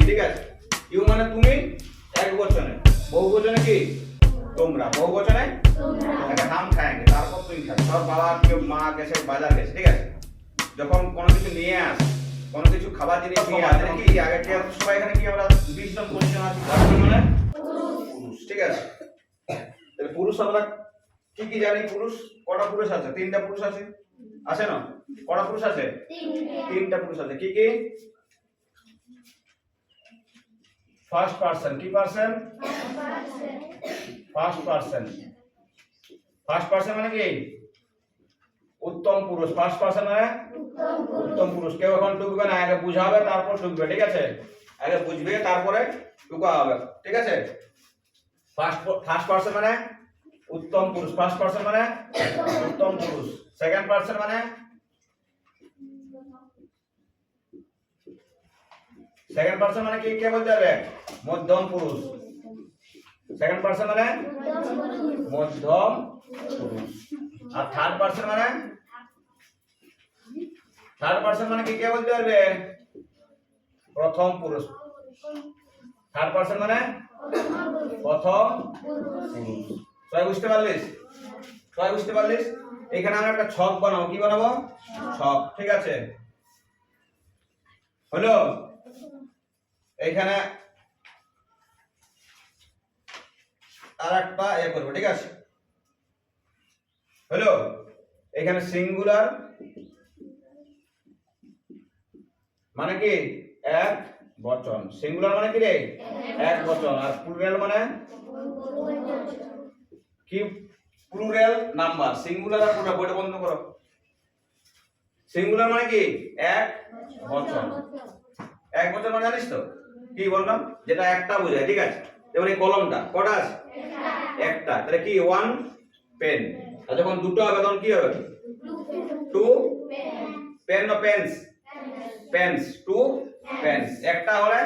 ঠিক আছে। ইউ মানে তুমি, একবচনে। বহুবচনে কি তোমরা, বহুবচনে একটা নাম খাएंगे, তারপর তুমি খাবে। সব বাবা কেউ মা গেছে বাজার গেছে, ঠিক আছে। যখন কোনো কিছু নিয়ে আসে, কোনো কিছু খাবার জিনিস নিয়ে আসে কি আগে কি সবাই এখানে কি আমরা 20 জন 25 জন আছি, মানে পুরুষ, ঠিক আছে। তাহলে পুরুষ আমরা কি কি জানি? পুরুষ কটা পুরুষ আছে? 3টা পুরুষ আছে, আছে না? কটা পুরুষ আছে? 3টা পুরুষ আছে। কি কি? First person. কি person? First person. First person মানে কি? উত্তম পুরুষ। ফার্স্ট পারসন মানে উত্তম পুরুষ। কেউ এখন ঢুকবে না, আগে বুঝাবে তারপর ঢুকবে, ঠিক আছে। আগে বুঝবে তারপরে ঢুকা হবে, ঠিক আছে। ফার্স্ট পারসন মানে উত্তম পুরুষ। ফার্স্ট পারসন মানে উত্তম পুরুষ। সেকেন্ড পারসন মানে সেকেন্ড পারসন মানে কি? কে বলতে হবে? মধ্যম পুরুষ। সেকেন্ড পারসন মানে মধ্যম পুরুষ। আর থার্ড পারসন মানে কি? কে বলতে পারবে? প্রথম পুরুষ। থার্ড পারসন মানে প্রথম পুরুষ। সবাই বুঝতে পারলিস? সবাই বুঝতে পারলিস? এখানে আমরা একটা ছক বানাবো। কি বানাবো? ছক, ঠিক আছে। হলো? এখানে আর একটা করবো, ঠিক আছে। হলো? এখানে সিঙ্গুলার মানে কি? এক বচন। সিঙ্গুলার মানে কি রে? এক বচন। আর প্লুরাল মানে কি? Plural number. সিঙ্গুলার আর প্লুরাল, বইটা বন্ধ করো। সিঙ্গুলার মানে কি? এক বচন। এক বচন মানে জানিস তো কি বললাম? যেটা একটা বোঝায়, ঠিক আছে। যেমন এই কলমটা কটা আছে? একটা। তাহলে কি? One pen. আর যখন দুটো হবে তখন কি হবে? Two pen. না পেন্স? পেন্স। Two pence. একটা হলে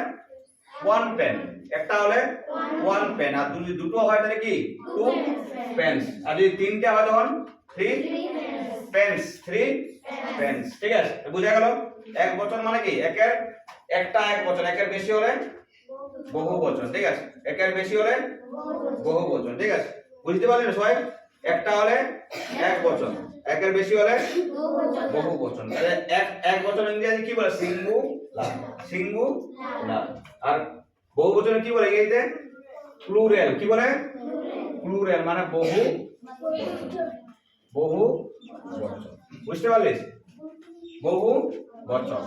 ওয়ান পেন, একটা হলে ওয়ান পেন। আর যদি দুটো হয় তাহলে কি? Two pens. আর যদি তিনটে হয় তখন থ্রি পেন্স। থ্রি পেন্স, ঠিক আছে। বুঝা গেল? এক বচন মানে কি? একটা এক বচন। একের বেশি হলে বহু বচন, ঠিক আছে। একের বেশি হলে বহু বচন, ঠিক আছে। বুঝতে পারলেন সবাই? একটা হলে এক বচন, একের বেশি হলে বহু বচন। তাহলে এক বচন ইংরেজি কি বলে? সিঙ্গুলার। সিঙ্গুলার। আর বহু বচন কি বলে ইংরেজিতে? প্লুরাল। কি বলে? প্লুরাল মানে বহু বচন। বুঝতে পারলিস? বহু বচন।